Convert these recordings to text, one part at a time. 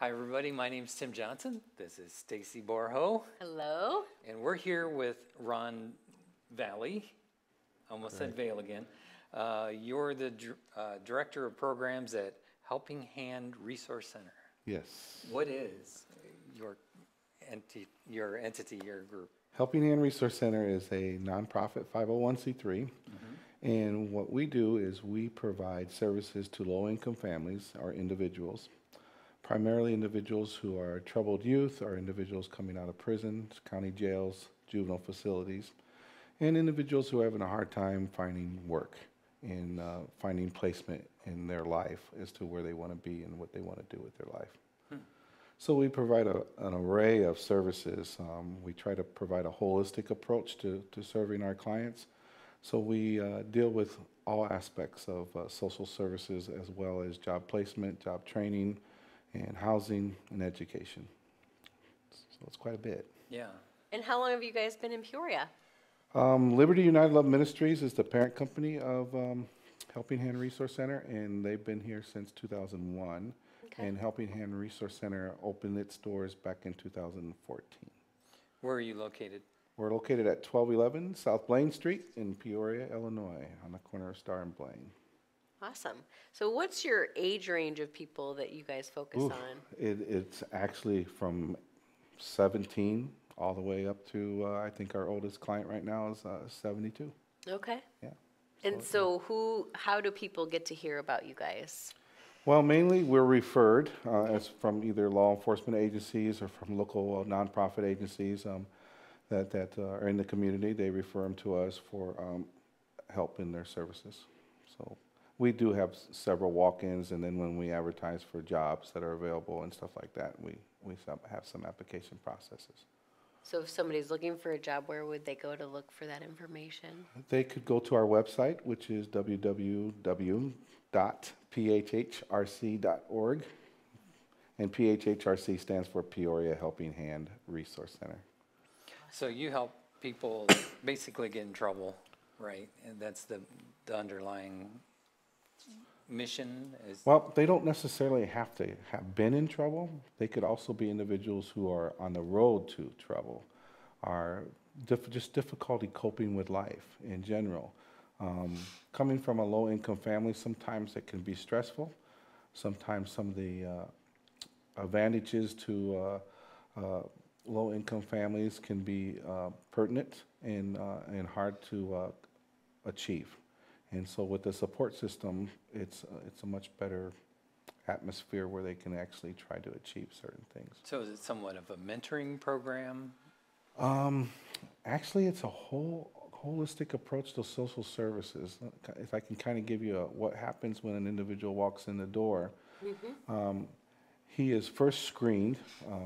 Hi, everybody. My name's Tim Johnson. This is Stacy Borho, Hello. and we're here with Ron Valley. Almost said Vale again. You're the director of programs at Helping Hand Resource Center. Yes. What is your entity, your group? Helping Hand Resource Center is a nonprofit 501c3. And what we do is we provide services to low-income families or individuals, primarily individuals who are troubled youth or individuals coming out of prisons, county jails, juvenile facilities, and individuals who are having a hard time finding work and finding placement in their life as to where they want to be and what they want to do with their life. So we provide an array of services. We try to provide a holistic approach to serving our clients. So we deal with all aspects of social services as well as job placement, job training, and housing and education. So it's quite a bit. Yeah. And how long have you guys been in Peoria? Liberty United Love Ministries is the parent company of Helping Hand Resource Center, and they've been here since 2001. Okay. And Helping Hand Resource Center opened its doors back in 2014. Where are you located? We're located at 1211 South Blaine Street in Peoria, Illinois, on the corner of Star and Blaine. Awesome. So what's your age range of people that you guys focus Oof, on? it's actually from 17 all the way up to, I think our oldest client right now is 72. Okay. Yeah. And so how do people get to hear about you guys? Well, mainly we're referred as from either law enforcement agencies or from local nonprofit agencies that are in the community. They refer them to us for help in their services. So we do have several walk-ins, and then when we advertise for jobs that are available and stuff like that, we have some application processes. So if somebody's looking for a job, where would they go to look for that information? They could go to our website, which is www.phhrc.org, and PHHRC stands for Peoria Helping Hand Resource Center. So you help people basically get in trouble, right? And that's the underlying mission is. Well, they don't necessarily have to have been in trouble. They could also be individuals who are on the road to trouble, are just difficulty coping with life in general. Coming from a low-income family, sometimes it can be stressful. Sometimes some of the advantages to low-income families can be pertinent and hard to achieve. And so with the support system, it's a much better atmosphere where they can actually try to achieve certain things. So is it somewhat of a mentoring program? Actually, it's a holistic approach to social services. If I can kind of give you what happens when an individual walks in the door. He is first screened,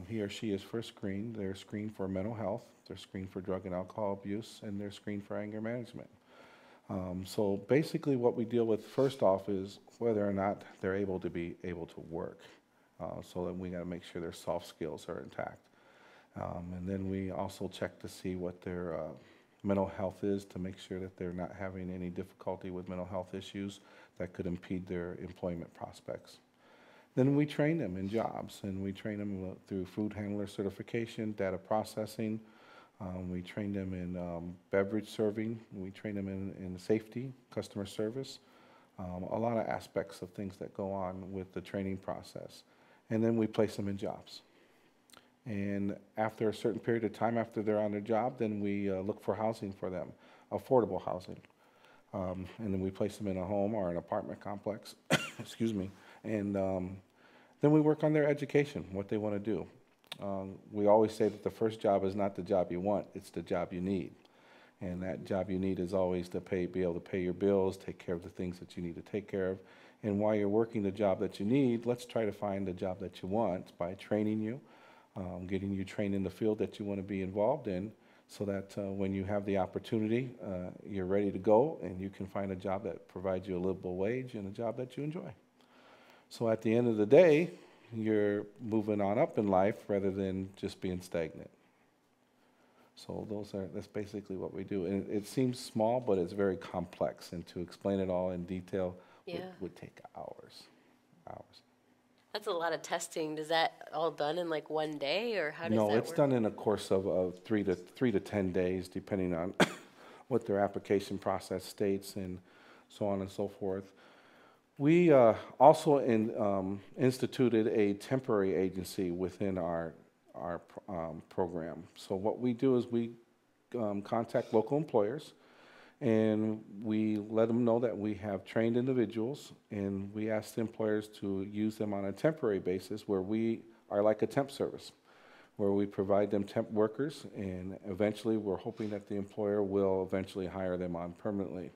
he or she is first screened. They're screened for mental health, they're screened for drug and alcohol abuse, and they're screened for anger management. So basically what we deal with first off is whether or not they're able to work. So that we got to make sure their soft skills are intact. And then we also check to see what their mental health is to make sure that they're not having any difficulty with mental health issues that could impede their employment prospects. Then we train them in jobs, and we train them through food handler certification, data processing. We train them in beverage serving. We train them in safety, customer service, a lot of aspects of things that go on with the training process. And then we place them in jobs. And after a certain period of time, after they're on their job, then we look for housing for them, affordable housing. And then we place them in a home or an apartment complex, excuse me. And then we work on their education, what they want to do. We always say that the first job is not the job you want, it's the job you need. And that job you need is always to be able to pay your bills, take care of the things that you need to take care of. And while you're working the job that you need, let's try to find the job that you want by training you, getting you trained in the field that you want to be involved in, so that when you have the opportunity, you're ready to go and you can find a job that provides you a livable wage and a job that you enjoy. So at the end of the day, you're moving on up in life rather than just being stagnant. So that's basically what we do. And it seems small, but it's very complex, and to explain it all in detail would take hours. That's a lot of testing. Does that all done in like one day, or how does No, that it's work? done in a course of 3 to 10 days, depending on what their application process states and so on and so forth. We also instituted a temporary agency within our program. So what we do is we contact local employers, and we let them know that we have trained individuals, and we ask the employers to use them on a temporary basis, where we are like a temp service, where we provide them temp workers, and eventually we're hoping that the employer will eventually hire them on permanently.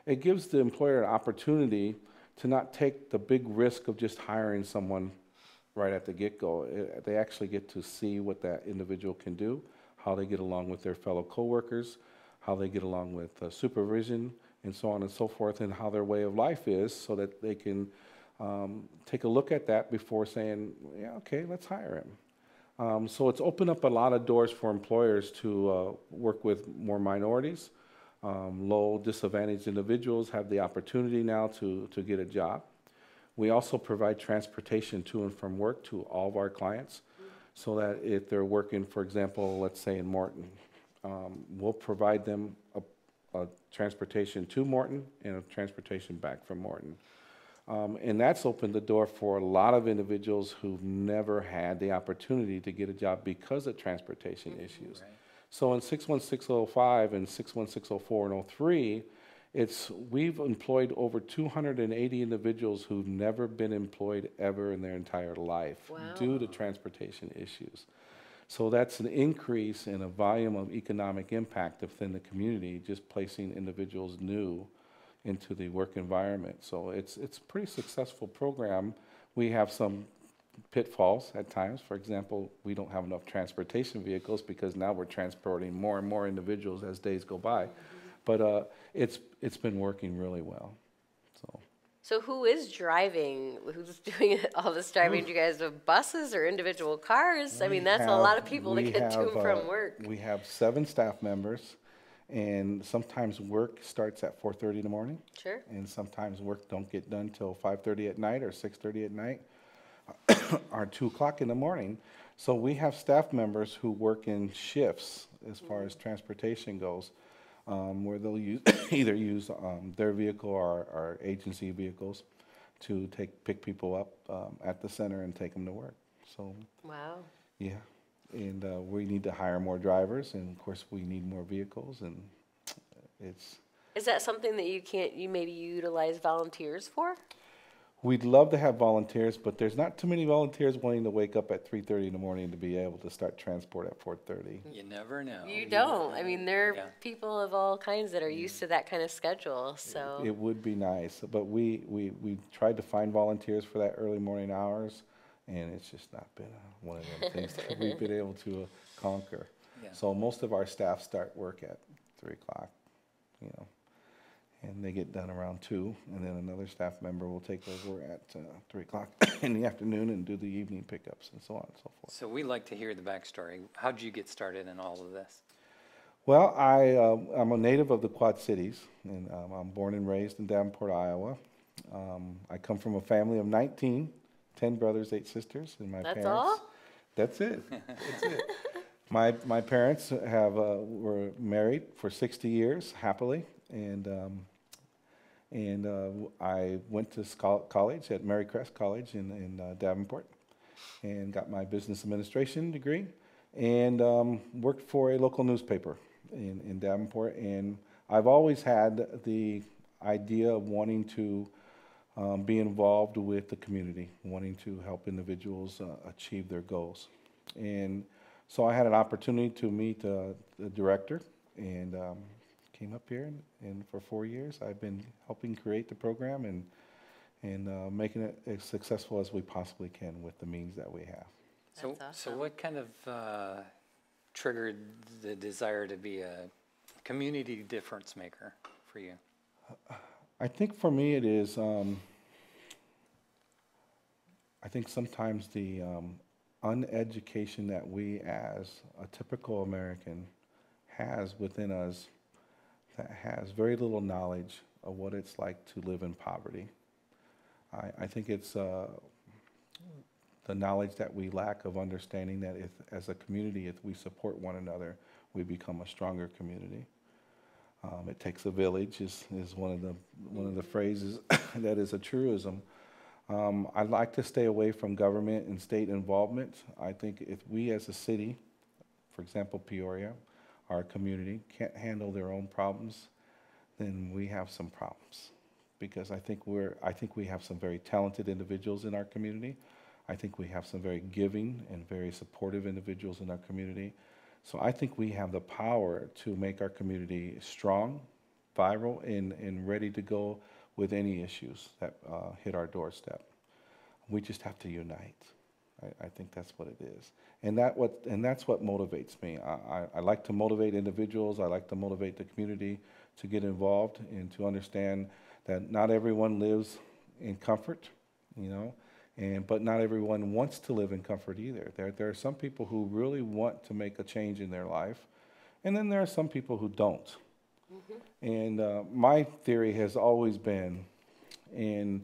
It gives the employer an opportunity to not take the big risk of just hiring someone right at the get-go. They actually get to see what that individual can do, how they get along with their fellow coworkers, how they get along with supervision, and so on and so forth, and how their way of life is, so that they can take a look at that before saying, yeah, okay, let's hire him. So it's opened up a lot of doors for employers to work with more minorities. Low disadvantaged individuals have the opportunity now to get a job. We also provide transportation to and from work to all of our clients, so that if they're working, for example, let's say in Morton, we'll provide them a transportation to Morton and a transportation back from Morton. And that's opened the door for a lot of individuals who've never had the opportunity to get a job because of transportation issues. Right. So in 61605 and 61604 and 03, we've employed over 280 individuals who've never been employed ever in their entire life due to transportation issues. So that's an increase in a volume of economic impact within the community, just placing individuals new into the work environment. So it's a pretty successful program. We have some pitfalls at times. For example, we don't have enough transportation vehicles because now we're transporting more and more individuals as days go by. But it's been working really well. So who is driving? Who's doing all this driving? Do you guys have buses or individual cars? I mean, that's a lot of people to get to and from work. We have 7 staff members, and sometimes work starts at 4:30 in the morning. Sure. And sometimes work don't get done till 5:30 at night or 6:30 at night or 2 o'clock in the morning. So we have staff members who work in shifts as far as transportation goes, where they'll either use their vehicle or our agency vehicles to pick people up at the center and take them to work. So Wow. yeah, and we need to hire more drivers, and of course we need more vehicles, and it's. Is that something that you maybe utilize volunteers for? We'd love to have volunteers, but there's not too many volunteers wanting to wake up at 3:30 in the morning to be able to start transport at 4:30. You never know. You don't. I mean, there are Yeah. people of all kinds that are used to that kind of schedule, so. It would be nice, but we tried to find volunteers for that early morning hours, and it's just not been one of them things that we've been able to conquer. Yeah. So most of our staff start work at 3 o'clock, and they get done around 2, and then another staff member will take over at 3 o'clock in the afternoon and do the evening pickups and so on and so forth. So we like to hear the backstory. How'd you get started in all of this? Well, I'm a native of the Quad Cities, and I'm born and raised in Davenport, Iowa. I come from a family of 19, 10 brothers, 8 sisters, and my That's parents. all? That's it. That's it. My parents were married for 60 years happily, and I went to college at Mary Crest College in Davenport, and got my business administration degree, and worked for a local newspaper in Davenport. And I've always had the idea of wanting to be involved with the community, wanting to help individuals achieve their goals. And so I had an opportunity to meet the director, and came up here, and for 4 years I've been helping create the program and making it as successful as we possibly can with the means that we have. So, That's so awesome. what kind of triggered the desire to be a community difference maker for you? I think for me it is, I think sometimes the uneducation that we as a typical American has within us, that has very little knowledge of what it's like to live in poverty. I think it's the knowledge that we lack of understanding that if, as a community, if we support one another, we become a stronger community. It takes a village is one of the phrases that is a truism. I'd like to stay away from government and state involvement. I think if we as a city, for example, Peoria, our community, can't handle their own problems, then we have some problems. Because I think we have some very talented individuals in our community. I think we have some very giving and very supportive individuals in our community. So I think we have the power to make our community strong, viral, and ready to go with any issues that hit our doorstep. We just have to unite. I think that's what it is. And that's what motivates me. I like to motivate individuals. I like to motivate the community to get involved and to understand that not everyone lives in comfort, you know, but not everyone wants to live in comfort either. There are some people who really want to make a change in their life, and then there are some people who don't. Mm-hmm. And my theory has always been, and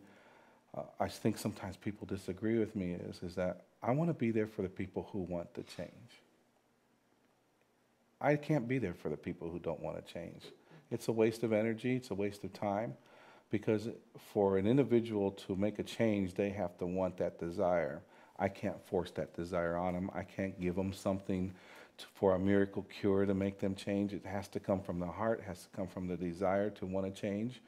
I think sometimes people disagree with me, is that I want to be there for the people who want to change. I can't be there for the people who don't want to change. It's a waste of energy, it's a waste of time. Because for an individual to make a change, they have to want that desire. I can't force that desire on them. I can't give them something for a miracle cure to make them change. It has to come from the heart, it has to come from the desire to want to change.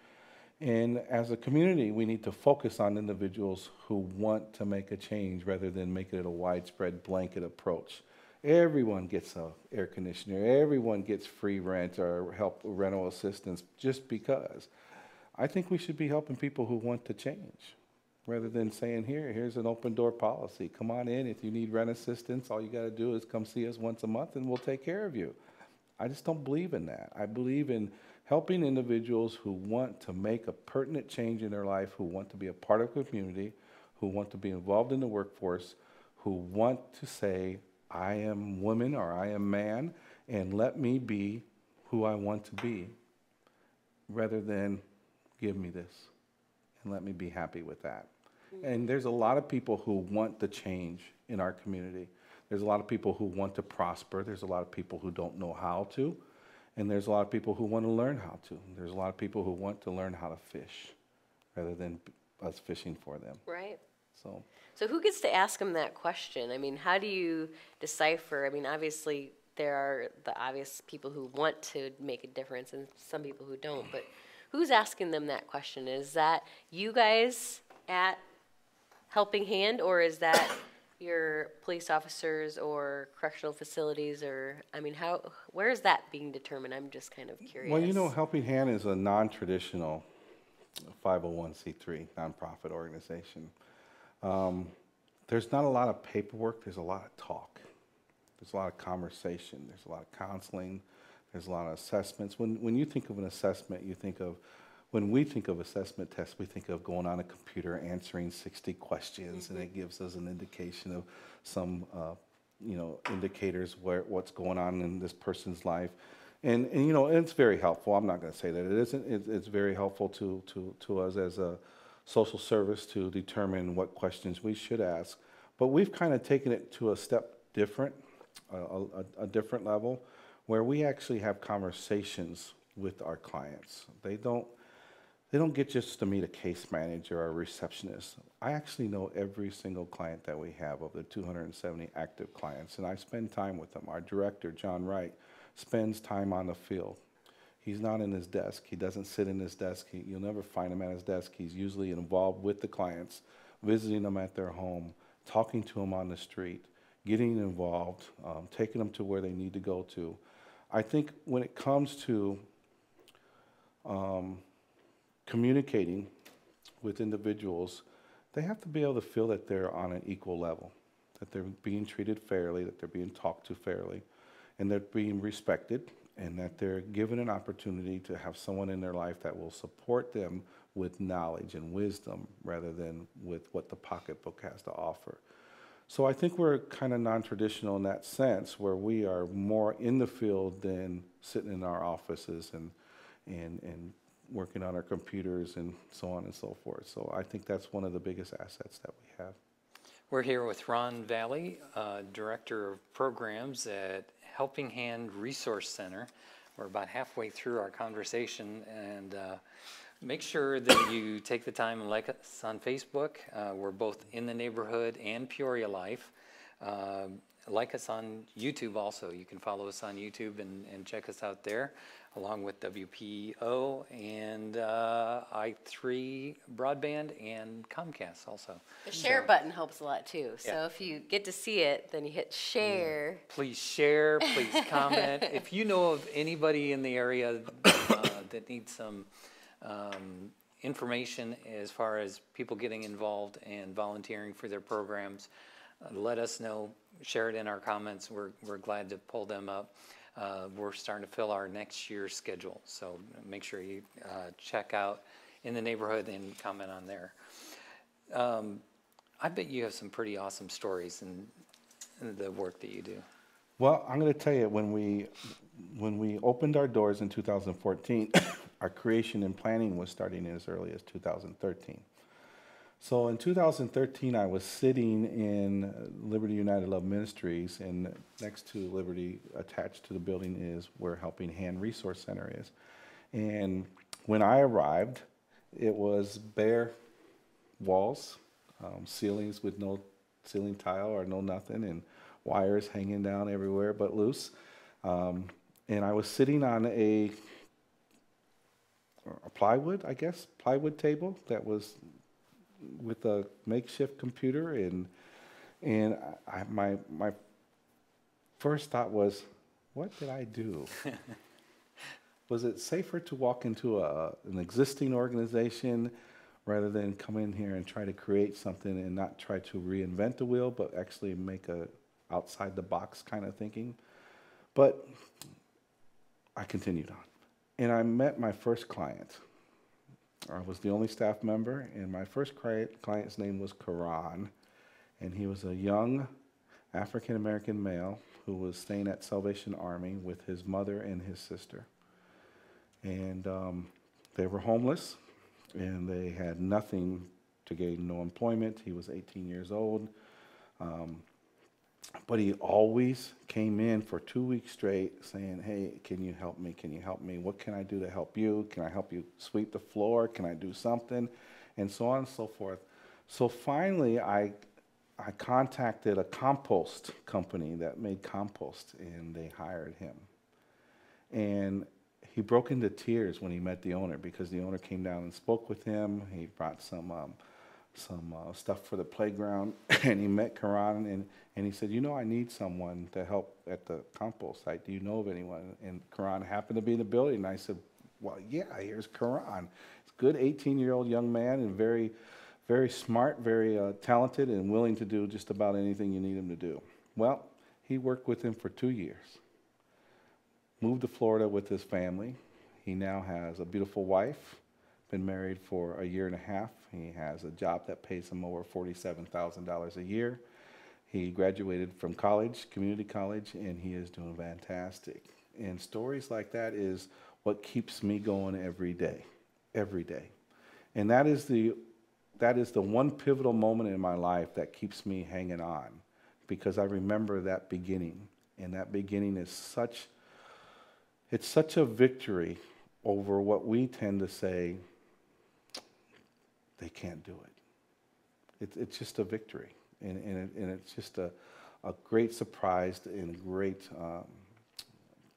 And as a community, we need to focus on individuals who want to make a change rather than making it a widespread blanket approach. Everyone gets an air conditioner, everyone gets free rent or rental assistance just because. I think we should be helping people who want to change rather than saying, here's an open door policy. Come on in. If you need rent assistance, all you got to do is come see us once a month and we'll take care of you. I just don't believe in that. I believe in helping individuals who want to make a pertinent change in their life, who want to be a part of a community, who want to be involved in the workforce, who want to say, I am woman or I am man, and let me be who I want to be, rather than give me this and let me be happy with that. Mm-hmm. And there's a lot of people who want the change in our community. There's a lot of people who want to prosper. There's a lot of people who don't know how to. And there's a lot of people who want to learn how to. There's a lot of people who want to learn how to fish rather than us fishing for them. Right. So who gets to ask them that question? I mean, how do you decipher? I mean, obviously there are the obvious people who want to make a difference and some people who don't, but who's asking them that question? Is that you guys at Helping Hand, or is that your police officers or correctional facilities, or, I mean, where is that being determined? I'm just kind of curious. Well, you know, Helping Hand is a non-traditional 501c3 nonprofit organization. There's not a lot of paperwork, there's a lot of talk. There's a lot of conversation, there's a lot of counseling. There's a lot of assessments. When you think of an assessment, when we think of assessment tests, we think of going on a computer, answering 60 questions, mm-hmm. and it gives us an indication of some, indicators what's going on in this person's life. And it's very helpful. I'm not going to say that it isn't. It's very helpful to us as a social service to determine what questions we should ask. But we've kind of taken it to a step different, a different level, where we actually have conversations with our clients. They don't get just to meet a case manager or a receptionist. I actually know every single client that we have of the 270 active clients, and I spend time with them. Our director, John Wright, spends time on the field. He's not in his desk. He doesn't sit in his desk. You'll never find him at his desk. He's usually involved with the clients, visiting them at their home, talking to them on the street, getting involved, taking them to where they need to go to. I think when it comes to communicating with individuals, they have to be able to feel that they're on an equal level, that they're being treated fairly, that they're being talked to fairly, and they're being respected, and that they're given an opportunity to have someone in their life that will support them with knowledge and wisdom rather than with what the pocketbook has to offer. So I think we're kind of non-traditional in that sense, where we are more in the field than sitting in our offices and working on our computers and so on and so forth. So I think that's one of the biggest assets that we have. We're here with Ron Valley, Director of Programs at Helping Hand Resource Center. We're about halfway through our conversation, and make sure that you take the time and like us on Facebook. We're both In the Neighborhood and Peoria Life. Like us on YouTube also. You can follow us on YouTube and check us out there, along with WPO and I3 Broadband and Comcast also. The share button helps a lot too. So if you get to see it, then you hit share. Please share, please comment. If you know of anybody in the area that needs some information as far as people getting involved and volunteering for their programs, let us know. Share it in our comments. We're glad to pull them up. We're starting to fill our next year's schedule, so make sure you check out In the Neighborhood and comment on there. I bet you have some pretty awesome stories in the work that you do. Well, I'm going to tell you, when we opened our doors in 2014, our creation and planning was starting as early as 2013. So in 2013, I was sitting in Liberty United Love Ministries, and next to Liberty, attached to the building, is where Helping Hand Resource Center is. And when I arrived, it was bare walls, ceilings with no ceiling tile or no nothing, and wires hanging down everywhere but loose. And I was sitting on a plywood, I guess, plywood table that was with a makeshift computer, and my first thought was, what did I do? Was it safer to walk into an existing organization rather than come in here and try to create something and not try to reinvent the wheel, but actually make a outside the box kind of thinking? But I continued on, and I met my first client. I was the only staff member, and my first client's name was Karan, and he was a young African-American male who was staying at Salvation Army with his mother and his sister. And they were homeless, and they had nothing to gain, no employment. He was 18 years old, but he always came in for 2 weeks straight saying, hey, can you help me? Can you help me? What can I do to help you? Can I help you sweep the floor? Can I do something? And so on and so forth. So finally, I contacted a compost company that made compost, and they hired him. And he broke into tears when he met the owner, because the owner came down and spoke with him. He brought some stuff for the playground, and he met Karan, and he said, you know, I need someone to help at the compost site. Do you know of anyone? And Karan happened to be in the building, and I said, well, yeah, here's Karan. He's a good 18-year-old young man, and very, very smart, very talented, and willing to do just about anything you need him to do. Well, he worked with him for 2 years, moved to Florida with his family. He now has a beautiful wife, been married for a year and a half. He has a job that pays him over $47,000 a year. He graduated from college, community college, and he is doing fantastic. And stories like that is what keeps me going every day, every day. And that is the one pivotal moment in my life that keeps me hanging on, because I remember that beginning, and that beginning is such a victory over what we tend to say, they can't do it. It's just a victory, and it's just a great surprise and a great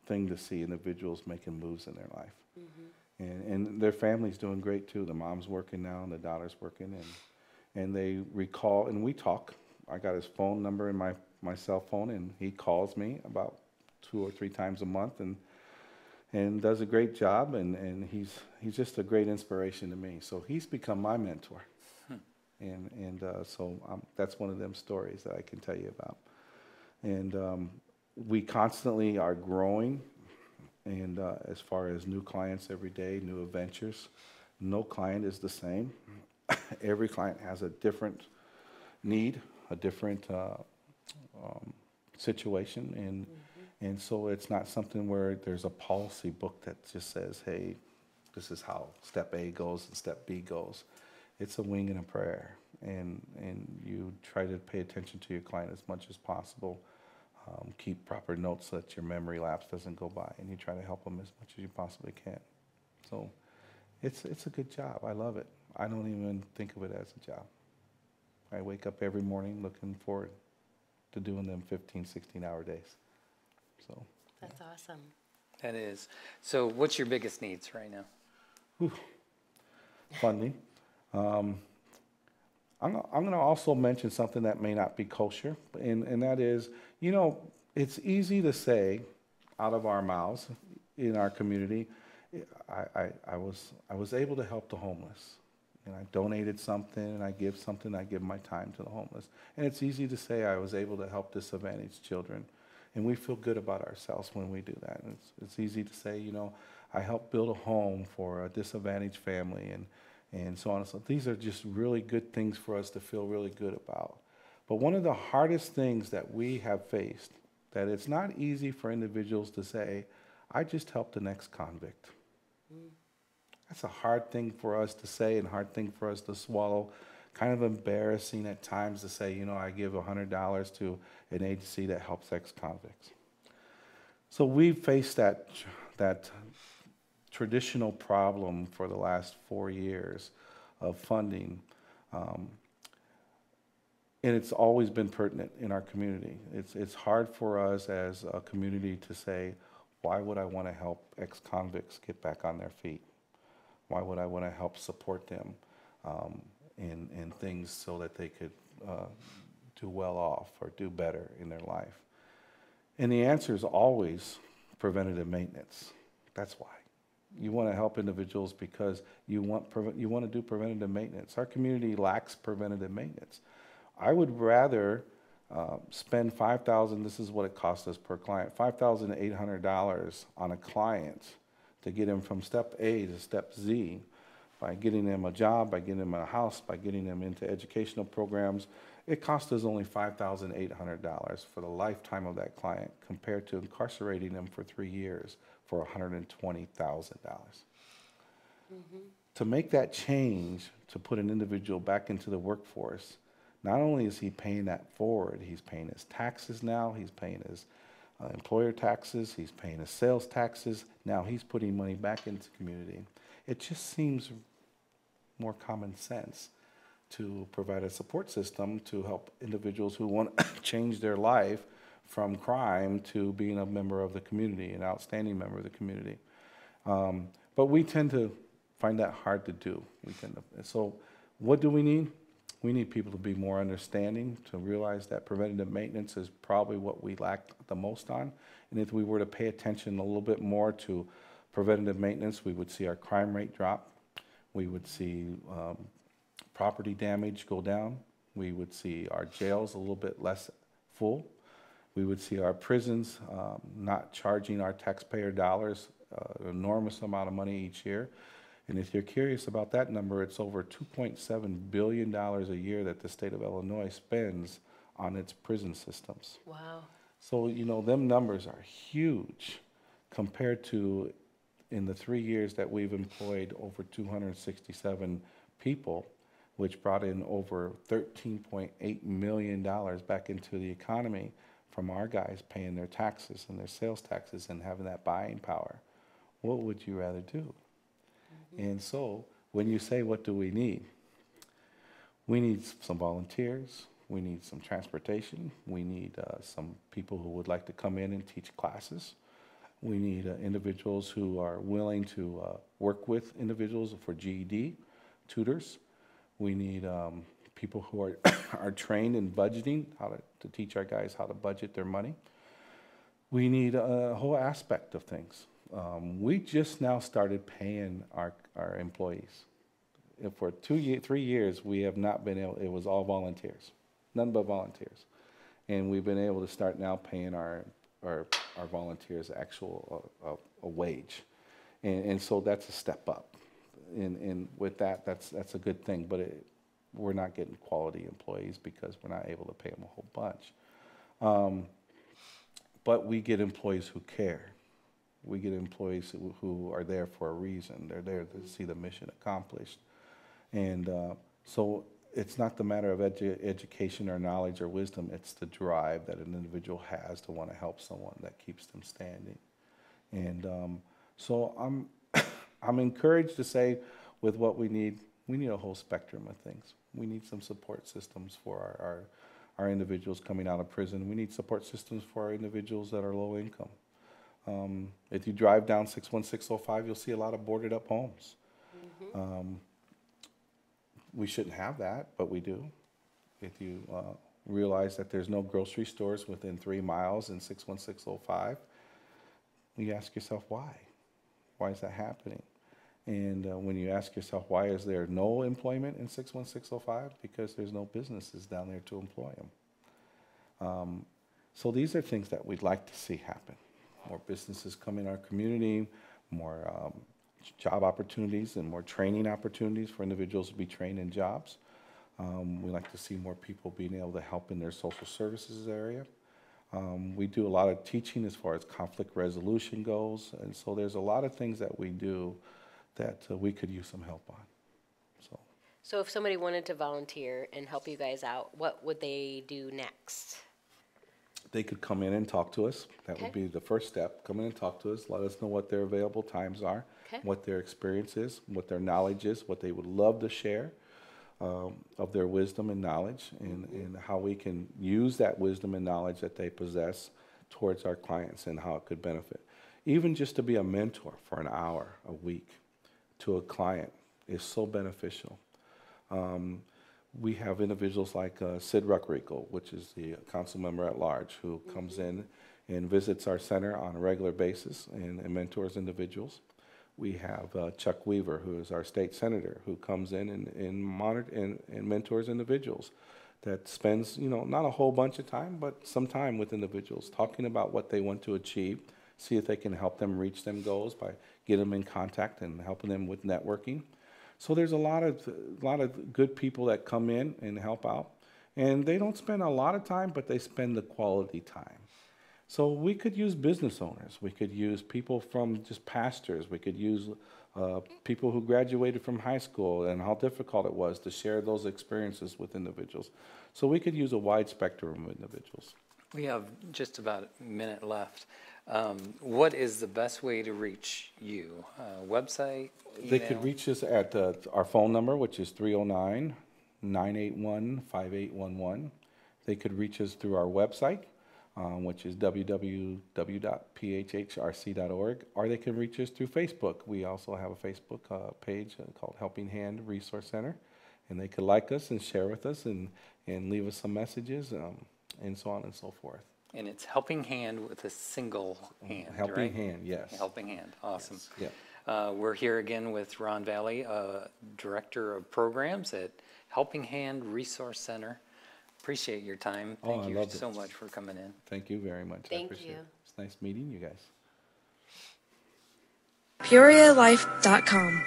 thing to see individuals making moves in their life. Mm-hmm. And their family's doing great too. The mom's working now, and the daughter's working, and they recall, and we talk. I got his phone number in my cell phone, and he calls me about 2 or 3 times a month, and does a great job, and he's just a great inspiration to me. So he's become my mentor, so that's one of them stories that I can tell you about. And we constantly are growing, and as far as new clients every day, new adventures, no client is the same. Every client has a different need, a different situation, and so it's not something where there's a policy book that just says, hey, this is how step A goes and step B goes. It's a wing and a prayer. and you try to pay attention to your client as much as possible. Keep proper notes so that your memory lapse doesn't go by, and you try to help them as much as you possibly can. So it's a good job. I love it. I don't even think of it as a job. I wake up every morning looking forward to doing them 15, 16-hour days. So That's awesome. That is. So what's your biggest needs right now? funding. I'm going to also mention something that may not be kosher, and that is, you know, it's easy to say out of our mouths in our community, I was able to help the homeless, and I donated something, and I give something, I give my time to the homeless. And it's easy to say I was able to help disadvantaged children, and we feel good about ourselves when we do that. And it's easy to say, you know, I helped build a home for a disadvantaged family, and so on and so. These are just really good things for us to feel really good about. But one of the hardest things that we have faced, that it's not easy for individuals to say, I just helped the next convict. That's a hard thing for us to say and hard thing for us to swallow. Kind of embarrassing at times to say, you know, I give $100 to an agency that helps ex-convicts. So we've faced that traditional problem for the last 4 years of funding. And it's always been pertinent in our community. It's hard for us as a community to say, why would I want to help ex-convicts get back on their feet? Why would I want to help support them in things so that they could do well off or do better in their life? And the answer is always preventative maintenance. That's why. You want to help individuals because you want to do preventative maintenance. Our community lacks preventative maintenance. I would rather spend $5,000, this is what it costs us per client, $5,800 on a client to get him from step A to step Z by getting them a job, by getting them a house, by getting them into educational programs. It costs us only $5,800 for the lifetime of that client compared to incarcerating them for 3 years for $120,000. To make that change, to put an individual back into the workforce, not only is he paying that forward, he's paying his taxes now, he's paying his employer taxes, he's paying his sales taxes, now he's putting money back into the community. It just seems more common sense to provide a support system to help individuals who want to change their life from crime to being a member of the community, an outstanding member of the community. But we tend to find that hard to do. So what do we need? We need people to be more understanding, to realize that preventative maintenance is probably what we lack the most on. And if we were to pay attention a little bit more to preventative maintenance, we would see our crime rate drop. We would see property damage go down. We would see our jails a little bit less full. We would see our prisons not charging our taxpayer dollars an enormous amount of money each year. And if you're curious about that number, it's over $2.7 billion a year that the state of Illinois spends on its prison systems. Wow. So, you know, them numbers are huge compared to in the 3 years that we've employed over 267 people, which brought in over $13.8 million back into the economy from our guys paying their taxes and their sales taxes and having that buying power. What would you rather do? And so when you say, what do we need? We need some volunteers. We need some transportation. We need some people who would like to come in and teach classes. We need individuals who are willing to work with individuals for GED, tutors. We need people who are, are trained in budgeting, how to teach our guys how to budget their money. We need a whole aspect of things. We just now started paying our employees. For 3 years, we have not been able, it was all volunteers, none but volunteers. And we've been able to start now paying our volunteers actual a wage. And so that's a step up. And with that, that's a good thing, but we're not getting quality employees because we're not able to pay them a whole bunch. But we get employees who care. We get employees who are there for a reason. They're there to see the mission accomplished. And so it's not the matter of education or knowledge or wisdom, it's the drive that an individual has to want to help someone that keeps them standing. And so I'm encouraged to say with what we need a whole spectrum of things. We need some support systems for our individuals coming out of prison. We need support systems for our individuals that are low income. If you drive down 61605, you'll see a lot of boarded up homes. We shouldn't have that, but we do. If you realize that there's no grocery stores within 3 miles in 61605, you ask yourself why. Why is that happening? And when you ask yourself why is there no employment in 61605, because there's no businesses down there to employ them. So these are things that we'd like to see happen. More businesses come in our community, more job opportunities and more training opportunities for individuals to be trained in jobs. We like to see more people being able to help in their social services area. We do a lot of teaching as far as conflict resolution goes, and so there's a lot of things that we do that we could use some help on. So if somebody wanted to volunteer and help you guys out, what would they do next? They could come in and talk to us. That Okay. would be the first step. Come in and talk to us. Let us know what their available times are, Okay. what their experience is, what their knowledge is, what they would love to share of their wisdom and knowledge, and how we can use that wisdom and knowledge that they possess towards our clients and how it could benefit. Even just to be a mentor for an hour a week to a client is so beneficial. We have individuals like Sid Ruckriegel, which is the council member at large, who comes in and visits our center on a regular basis and mentors individuals. We have Chuck Weaver, who is our state senator, who comes in and mentors individuals. That spends, not a whole bunch of time, but some time with individuals, talking about what they want to achieve, see if they can help them reach them goals by getting them in contact and helping them with networking. So there's a lot of good people that come in and help out, and they don't spend a lot of time, but they spend the quality time. So we could use business owners, we could use people from just pastors, we could use people who graduated from high school and how difficult it was to share those experiences with individuals. So we could use a wide spectrum of individuals. We have just about a minute left. What is the best way to reach you? Website, email? They could reach us at our phone number, which is 309-981-5811. They could reach us through our website, which is www.phhrc.org, or they can reach us through Facebook. We also have a Facebook page called Helping Hand Resource Center, and they could like us and share with us and leave us some messages, and so on and so forth. And it's Helping Hand with a single hand, Helping right? Hand, yes. Helping Hand, awesome. Yes. We're here again with Ron Valley, Director of Programs at Helping Hand Resource Center. Appreciate your time. Oh, Thank I you loved it. so much for coming in. Thank you very much. I Thank appreciate you. it. It's nice meeting you guys. PeoriaLife.com